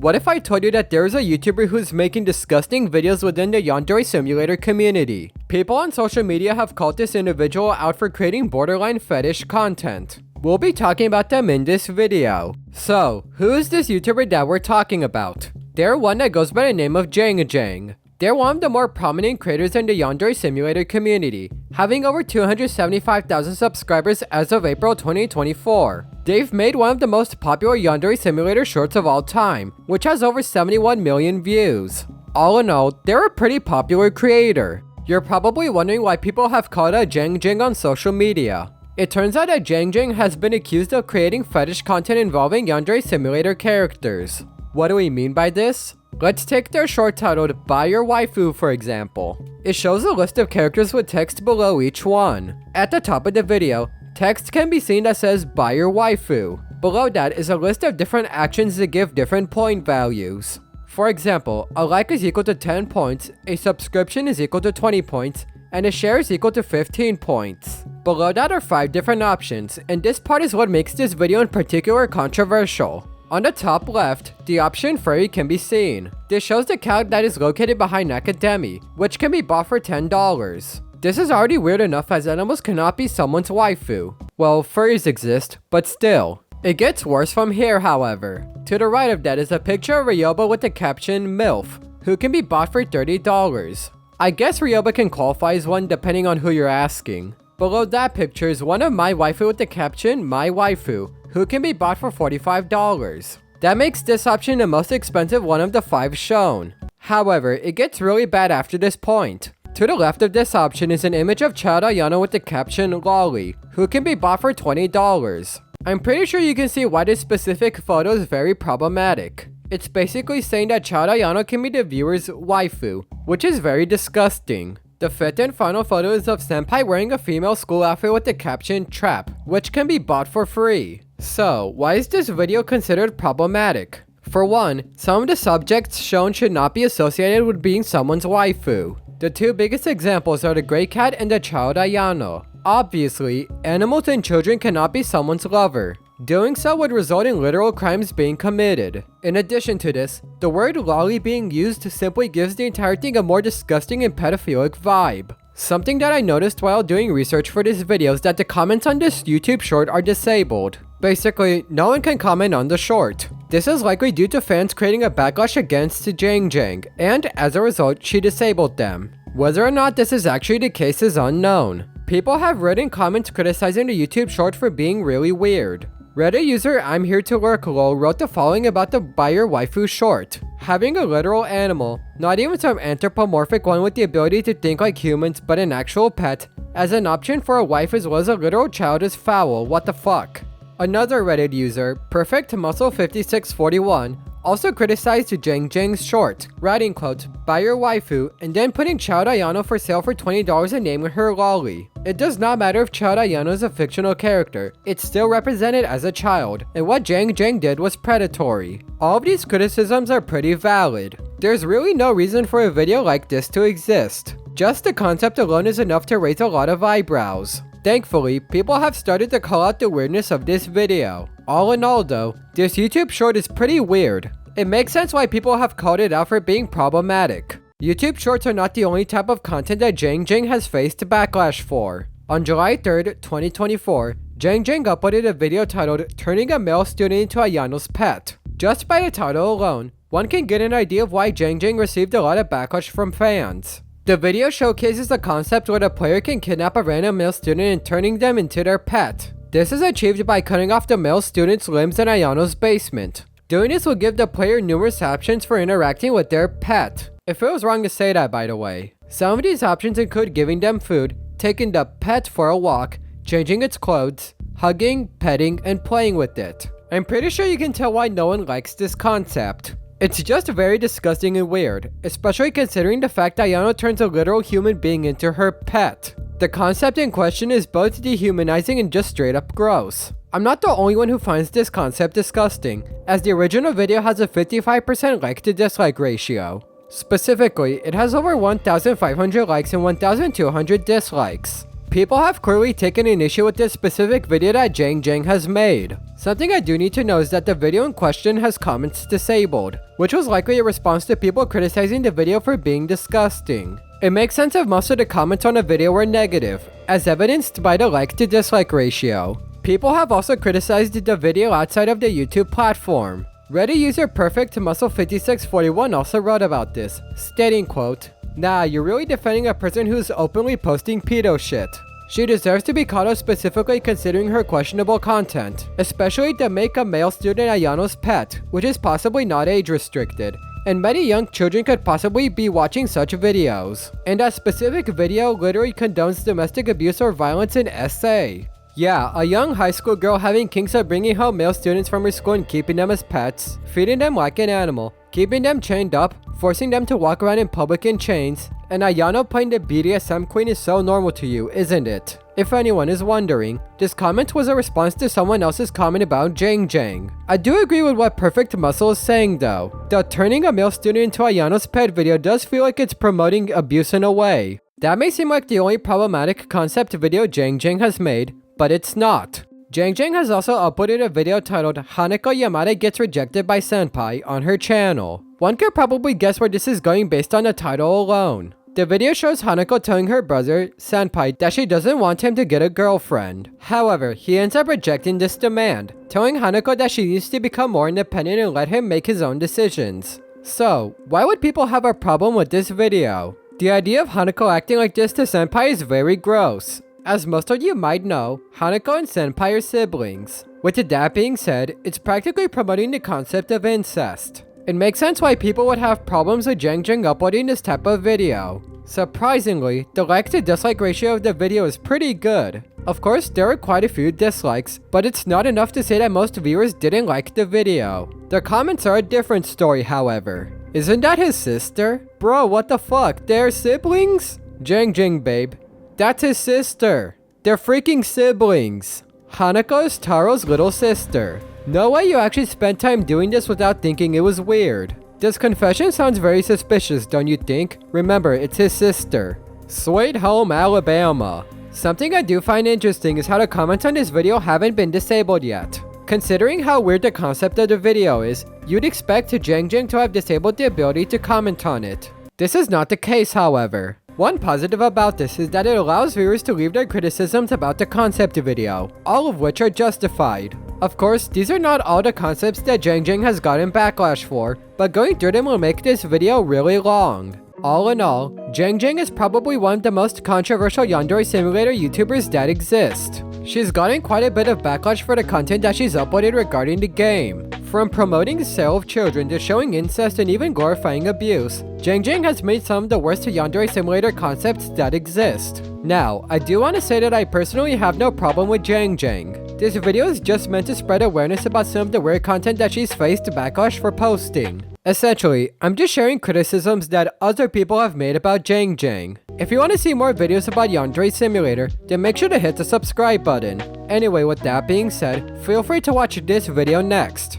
What if I told you that there is a YouTuber who's making disgusting videos within the Yandere Simulator community? People on social media have called this individual out for creating borderline fetish content. We'll be talking about them in this video. So, who is this YouTuber that we're talking about? They're one that goes by the name of JengJeng. They're one of the more prominent creators in the Yandere Simulator community, having over 275,000 subscribers as of April 2024. They've made one of the most popular Yandere Simulator shorts of all time, which has over 71 million views. All in all, they're a pretty popular creator. You're probably wondering why people have called out JengJeng on social media. It turns out that JengJeng has been accused of creating fetish content involving Yandere Simulator characters. What do we mean by this? Let's take their short titled Buy Your Waifu for example. It shows a list of characters with text below each one. At the top of the video, text can be seen that says Buy Your Waifu. Below that is a list of different actions that give different point values. For example, a like is equal to 10 points, a subscription is equal to 20 points, and a share is equal to 15 points. Below that are 5 different options, and this part is what makes this video in particular controversial. On the top left, the option Furry can be seen. This shows the count that is located behind Academy, which can be bought for $10. This is already weird enough as animals cannot be someone's waifu. Well, furries exist, but still. It gets worse from here, however. To the right of that is a picture of Ryoba with the caption MILF, who can be bought for $30. I guess Ryoba can qualify as one depending on who you're asking. Below that picture is one of my waifu with the caption My Waifu, who can be bought for $45. That makes this option the most expensive one of the 5 shown. However, it gets really bad after this point. To the left of this option is an image of Child Ayano with the caption Lolly, who can be bought for $20. I'm pretty sure you can see why this specific photo is very problematic. It's basically saying that Child Ayano can be the viewer's waifu, which is very disgusting. The 5th and final photo is of Senpai wearing a female school outfit with the caption Trap, which can be bought for free. So, why is this video considered problematic? For one, some of the subjects shown should not be associated with being someone's waifu. The 2 biggest examples are the Grey Cat and the Child Ayano. Obviously, animals and children cannot be someone's lover. Doing so would result in literal crimes being committed. In addition to this, the word lolly being used simply gives the entire thing a more disgusting and pedophilic vibe. Something that I noticed while doing research for this video is that the comments on this YouTube short are disabled. Basically, no one can comment on the short. This is likely due to fans creating a backlash against JengJeng, and as a result, she disabled them. Whether or not this is actually the case is unknown. People have written comments criticizing the YouTube short for being really weird. Reddit user I'm Here to Lurk lol wrote the following about the Buy Your Waifu short. Having a literal animal, not even some anthropomorphic one with the ability to think like humans but an actual pet, as an option for a wife as well as a literal child is foul, what the fuck. Another Reddit user, Perfect Muscle 5641, also criticized JengJeng's short, writing quote, Buy Your Waifu, and then putting Child Ayano for sale for $20 and naming her Lolly. It does not matter if Child Ayano is a fictional character, it's still represented as a child, and what JengJeng did was predatory. All of these criticisms are pretty valid. There's really no reason for a video like this to exist. Just the concept alone is enough to raise a lot of eyebrows. Thankfully, people have started to call out the weirdness of this video. All in all though, this YouTube short is pretty weird. It makes sense why people have called it out for being problematic. YouTube shorts are not the only type of content that JengJeng has faced backlash for. On July 3rd, 2024, JengJeng uploaded a video titled Turning a Male Student into Ayano's Pet. Just by the title alone, one can get an idea of why JengJeng received a lot of backlash from fans. The video showcases the concept where the player can kidnap a random male student and turning them into their pet. This is achieved by cutting off the male student's limbs in Ayano's basement. Doing this will give the player numerous options for interacting with their pet. It feels wrong to say that, by the way. Some of these options include giving them food, taking the pet for a walk, changing its clothes, hugging, petting, and playing with it. I'm pretty sure you can tell why no one likes this concept. It's just very disgusting and weird, especially considering the fact that Ayano turns a literal human being into her pet. The concept in question is both dehumanizing and just straight up gross. I'm not the only one who finds this concept disgusting, as the original video has a 55% like to dislike ratio. Specifically, it has over 1,500 likes and 1,200 dislikes. People have clearly taken an issue with this specific video that JengJeng has made. Something I do need to know is that the video in question has comments disabled, which was likely a response to people criticizing the video for being disgusting. It makes sense if most of the comments on the video were negative, as evidenced by the like to dislike ratio. People have also criticized the video outside of the YouTube platform. Reddit user PerfectMuscle5641 also wrote about this, stating, quote, "Nah, you're really defending a person who's openly posting pedo shit. She deserves to be called out specifically considering her questionable content, especially to make a male student Ayano's pet, which is possibly not age restricted. And many young children could possibly be watching such videos. And that specific video literally condones domestic abuse or violence in SA. Yeah, a young high school girl having kinks of bringing home male students from her school and keeping them as pets, feeding them like an animal, keeping them chained up, forcing them to walk around in public in chains, and Ayano playing the BDSM queen is so normal to you, isn't it?" If anyone is wondering, this comment was a response to someone else's comment about JengJeng. I do agree with what Perfect Muscle is saying though. The turning a male student into Ayano's pet video does feel like it's promoting abuse in a way. That may seem like the only problematic concept video JengJeng has made, but it's not. JengJeng has also uploaded a video titled Hanako Yamada Gets Rejected by Senpai on her channel. One could probably guess where this is going based on the title alone. The video shows Hanako telling her brother, Senpai, that she doesn't want him to get a girlfriend. However, he ends up rejecting this demand, telling Hanako that she needs to become more independent and let him make his own decisions. So, why would people have a problem with this video? The idea of Hanako acting like this to Senpai is very gross. As most of you might know, Hanako and Senpai are siblings. With that being said, it's practically promoting the concept of incest. It makes sense why people would have problems with JengJeng uploading this type of video. Surprisingly, the like to dislike ratio of the video is pretty good. Of course, there are quite a few dislikes, but it's not enough to say that most viewers didn't like the video. The comments are a different story, however. Isn't that his sister? Bro, what the fuck? They're siblings? JengJeng, babe. That's his sister. They're freaking siblings. Hanako is Taro's little sister. No way you actually spent time doing this without thinking it was weird. This confession sounds very suspicious, don't you think? Remember, it's his sister. Sweet Home, Alabama. Something I do find interesting is how the comments on this video haven't been disabled yet. Considering how weird the concept of the video is, you'd expect JengJeng to have disabled the ability to comment on it. This is not the case, however. One positive about this is that it allows viewers to leave their criticisms about the concept video, all of which are justified. Of course, these are not all the concepts that JengJeng has gotten backlash for, but going through them will make this video really long. All in all, JengJeng is probably one of the most controversial Yandere Simulator YouTubers that exist. She's gotten quite a bit of backlash for the content that she's uploaded regarding the game. From promoting the sale of children to showing incest and even glorifying abuse, JengJeng has made some of the worst Yandere Simulator concepts that exist. Now, I do want to say that I personally have no problem with JengJeng. This video is just meant to spread awareness about some of the weird content that she's faced backlash for posting. Essentially, I'm just sharing criticisms that other people have made about JengJeng. If you want to see more videos about Yandere Simulator, then make sure to hit the subscribe button. Anyway, with that being said, feel free to watch this video next.